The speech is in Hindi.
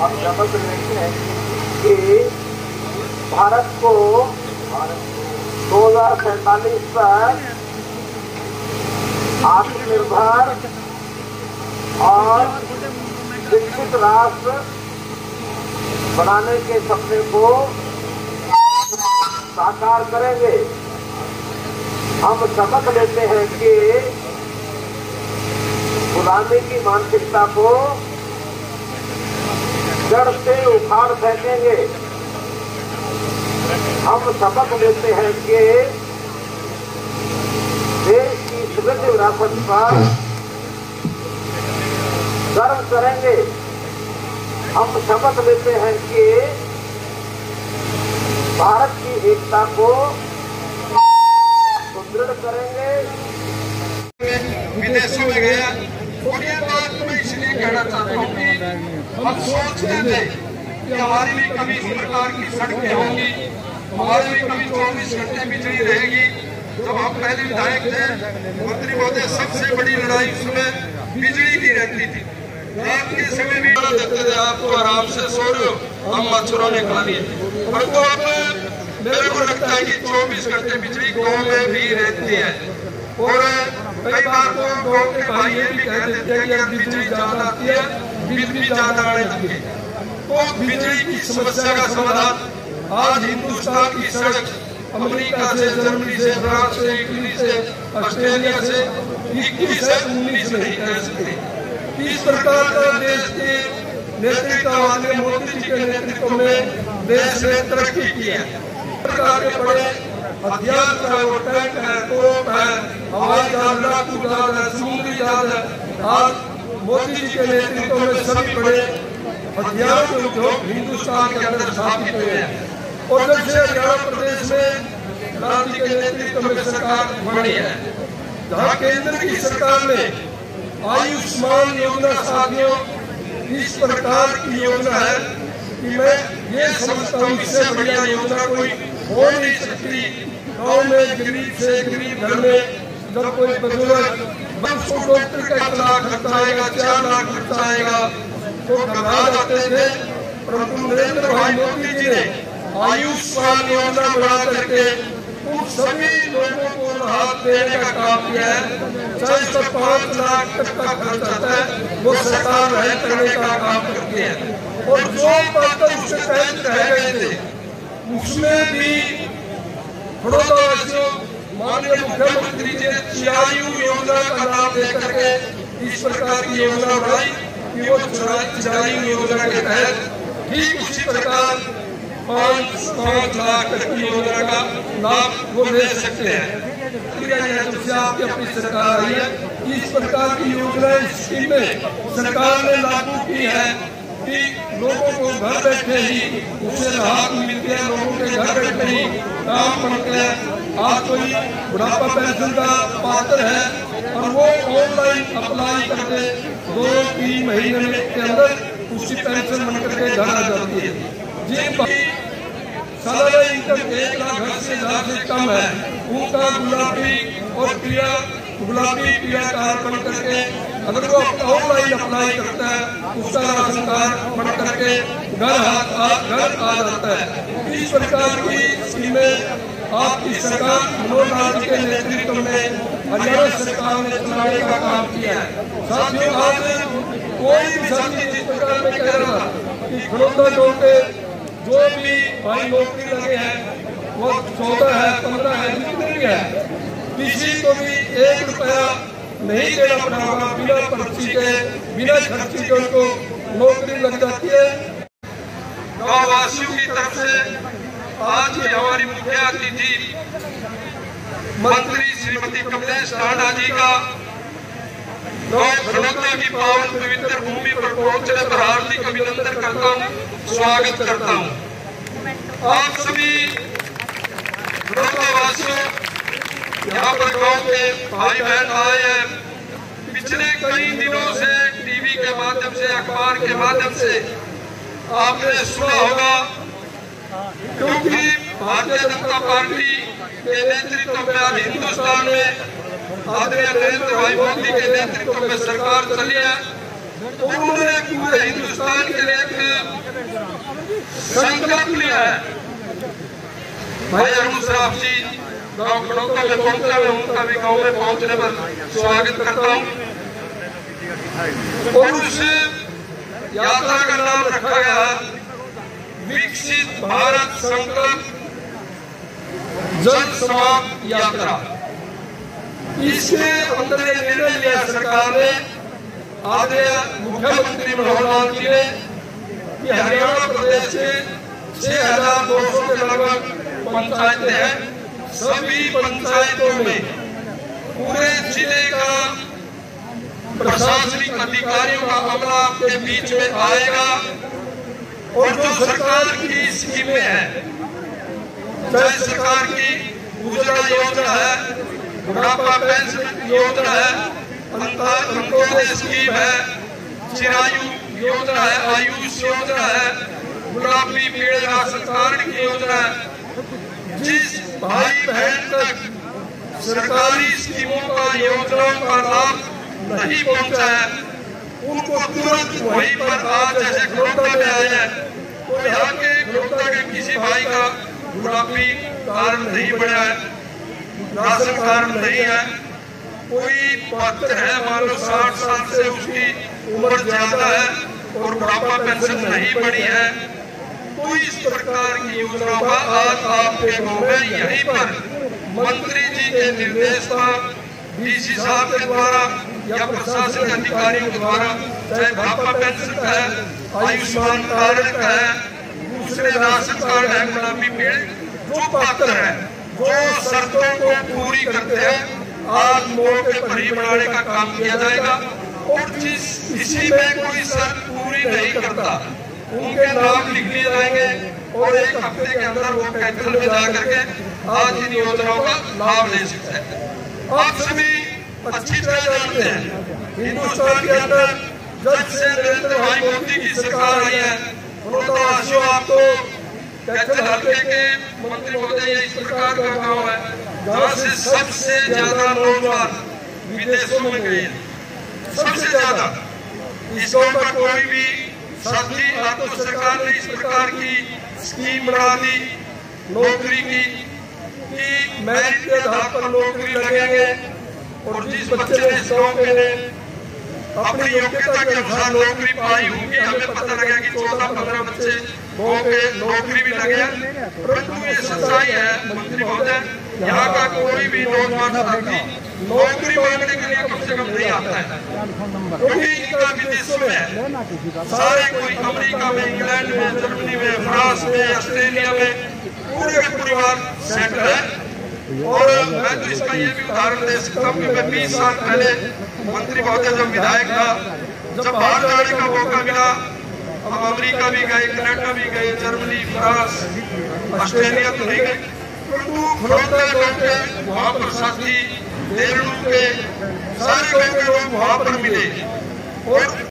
हम समझ रहे हैं कि भारत को 2047 तक आत्मनिर्भर और विकसित राष्ट्र बनाने के सपने को साकार करेंगे। हम शपथ लेते हैं कि गुलामी की मानसिकता को जड़ से उखाड़ फेंकेंगे। हम शपथ लेते हैं कि देश की समृद्ध विरासत पर गर्व करेंगे। हम शपथ लेते हैं कि भारत की एकता को सुदृढ़ करेंगे। विदेशों में गया और ये बात मैं इसलिए कहना चाहता हूँ कि हम सोचते थे कि हमारी भी कभी इस प्रकार की सड़कें होंगी, हमारी भी कभी 24 घंटे बिजली रहेगी। जब हम पहले विधायक थे, मंत्री महोदय, सबसे बड़ी लड़ाई उसमें बिजली की रहती थी। रात के समय भी देते थे, आपको आराम से सो रहे हो, हम मच्छरों ने खा लिए। परंतु अब मेरे को लगता है कि 24 घंटे बिजली गाँव में भी रहती है। और कई बार तो गाँव के भाई ये भी कह देते हैं कि अब बिजली ज्यादा आती है, बिल भी ज्यादा आने लगी। तो बिजली की समस्या का समाधान आज हिंदुस्तान की सड़क अमेरिका से, जर्मनी से, फ्रांस से, इटली से, ऑस्ट्रेलिया से 21 से 19 नहीं कह सकते। इस प्रकार का देश के नेतृत्व वाले मोदी जी के नेतृत्व में देश ने तरक्की की है। प्रकार के बड़े हथियार का वो टैंक है, तोप है, हवाई जहाज, लड़ाकू जहाज है, समुद्री जहाज है। आज मोदी जी के नेतृत्व में सभी बड़े हथियारों के उद्योग हिंदुस्तान के अंदर स्थापित हुए हैं। और जब से हरियाणा प्रदेश में गांधी के नेतृत्व में सरकार बनी है, जहाँ केंद्र की सरकार ने आयुष्मान योजना साथियों इस प्रकार की योजना है कि मैं ये समझता हूँ इससे बढ़िया योजना कोई हो नहीं सकती। गाँव में गरीब से गरीब घर में जब कोई बुजुर्ग उसको डॉक्टर का 1 लाख खर्चा आएगा, 4 लाख खर्चा आएगा तो घबरा जाते थे। परंतु नरेंद्र भाई मोदी जी ने आयुष्मान योजना बना करके उन सभी लोगों को राहत देने का काम किया है। चाहे उसका 5 लाख तक का खर्च आता है, वो सरकार वहन करने का काम करती है। और जो बातें उसके तहत रह गए थे उसमें भी बड़ौदा माननीय मुख्यमंत्री जी ने चिरायु योजना का नाम देकर के इस प्रकार की योजना बनाई कि वो चिरायु योजना के तहत ठीक उसी प्रकार 5 लाख तक की योजना का लाभ वो ले सकते हैं। जब से आपकी अपनी सरकार आई है, इस प्रकार की योजना स्कीमें सरकार ने लागू की है कि लोगों को घर बैठे ही उससे राहत मिलती है। लोगों के घर बैठे ही काम बनते हैं। आज कोई बुढ़ापा पेंशन का पात्र है और वो ऑनलाइन अप्लाई करके 2-3 महीने के अंदर उसकी पेंशन बनकर के घर आ जाती है। जी सालाना इनकम 1 लाख से कम है, उनका गुलाबी पीला कार्ड बन करके अगर वो ऑनलाइन अप्लाई करता है उसका राशन कार्ड बन करके घर आ जाता है। इस प्रकार की स्कीमें आपकी सरकार मनोहर लाल के नेतृत्व में हरियाणा सरकार ने चलाने का काम किया है। साथियों, आज कोई भी साथी इस प्रकार में कह रहा कि बड़ौदा गाँव के जो भी भाई नौकरी लगे हैं वो 14 है, 15 है, जितने भी है, किसी को भी 1 रुपया नहीं देना पड़ेगा। बिना पर्ची के, बिना खर्ची के उनको नौकरी लग जाती है। गाँव वासियों की तरफ से आज की हमारी मुख्य अतिथि मंत्री श्रीमती कमलेश ढांडा जी का बड़ौदा की पावन पवित्र भूमि पर पहुंचने पर हार्दिक अभिनंदन करता हूँ, स्वागत करता हूँ। आप सभी बड़ौदा वासियों यहाँ पर गाँव के भाई बहन आए हैं। पिछले कई दिनों से टीवी के माध्यम से, अखबार के माध्यम से आपने सुना होगा, क्योंकि भारतीय जनता पार्टी के नेतृत्व में आज हिंदुस्तान में आदरणीय नरेंद्र भाई मोदी के नेतृत्व में सरकार चली है। तो उन्होंने पूरे हिंदुस्तान के लिए एक संकल्प लिया है। भाई अरुण श्राफ जी गाँव खड़ौता में पहुंचा, मैं उनका भी गाँव में पहुंचने पर स्वागत करता हूँ। और उस यात्रा का नाम रखा गया विकसित भारत संकल्प जन संवाद यात्रा। इसके अंदर निर्णय लिया सरकार ने, आदरणीय मुख्यमंत्री मनोहर लाल जी ने, कि हरियाणा प्रदेश के 6200 के लगभग पंचायतें हैं। सभी पंचायतों में पूरे जिले का प्रशासनिक अधिकारियों का अमला आपके बीच में आएगा और जो सरकार की स्कीमें हैं, चाहे सरकार की उज्ज्वला योजना है, बुढ़ापा पेंशन योजना है, अंत्योदय स्कीम है, चिरायु योजना है, आयुष योजना है, गुलाबी पेड़ राशन कार्ड की योजना है, जिस भाई बहन तक सरकारी स्कीमों का योजनाओं का लाभ नहीं पहुंचा है, उनको तुरंत वहीं पर आज जैसे खड़ौता में आए हैं, तो यहाँ के खड़ौता के किसी भाई का गुलाबी कार्ड नहीं बना है, राशन कार्ड नहीं है, कोई पात्र है मान लो 60 साल से उसकी उम्र ज्यादा है और बुढ़ापा पेंशन नहीं बनी है, तो इस प्रकार की योजना का आज आपके गाँव में यहीं पर मंत्री जी के निर्देश पर डीसी साहब के द्वारा या प्रशासनिक अधिकारियों के द्वारा, चाहे बुढ़ापा पेंशन का है, आयुष्मान कार्ड का है, दूसरे राशन कार्ड है, गुलाबी पेड़, जो पात्र है, जो शर्तों को पूरी करते हैं, आज मौके पर ही बनाने का काम किया जाएगा। और जिस किसी में कोई शर्त पूरी नहीं करता, उनके नाम लिख लिए जाएंगे और एक हफ्ते के अंदर वो कैथल में जाकर के आज इन योजनाओं का लाभ ले सकते हैं। आप सभी अच्छी तरह जानते हैं, हिंदुस्तान के अंदर जब से नरेंद्र भाई मोदी की सरकार आई है, खड़ौतावासियों आपको कैथल हल्के के मंत्री महोदय इस प्रकार का गाँव है जहाँ से सबसे ज्यादा नौजवान विदेशों में गए, सबसे ज्यादा। इस गाँव का कोई भी साथी, आपको सरकार ने इस प्रकार की स्कीम बना दी नौकरी की कि मेरिट के आधार पर नौकरी लगेंगे, और जिस बच्चे ने इस गाँव के अपनी योग्यता के अनुसार नौकरी पाई होगी, हमें पता लगा कि 14-15 बच्चे गाँव के नौकरी भी लगे हैं। परंतु ये सच्चाई है मंत्री महोदय, यहाँ का कोई भी नौजवान साथी नौकरी मांगने के लिए कम से कम नहीं आता है, क्योंकि इनका विदेशों में है, सारे कोई अमेरिका में, इंग्लैंड में, जर्मनी में, फ्रांस में, ऑस्ट्रेलिया में पूरे परिवार सेटल है। और मैं तो इसका ये भी उदाहरण दे सकता हूँ कि मैं 20 साल पहले मंत्री महोदय जब विधायक था, जब बाहर जाने का मौका मिला, हम अमेरिका भी गए, कनाडा भी गए, जर्मनी, फ्रांस, ऑस्ट्रेलिया तो नहीं गए, परंतु खड़ौता गाँव के वहाँ पर साथी, देहरादून के सारे गाँव के लोग वहाँ पर मिले और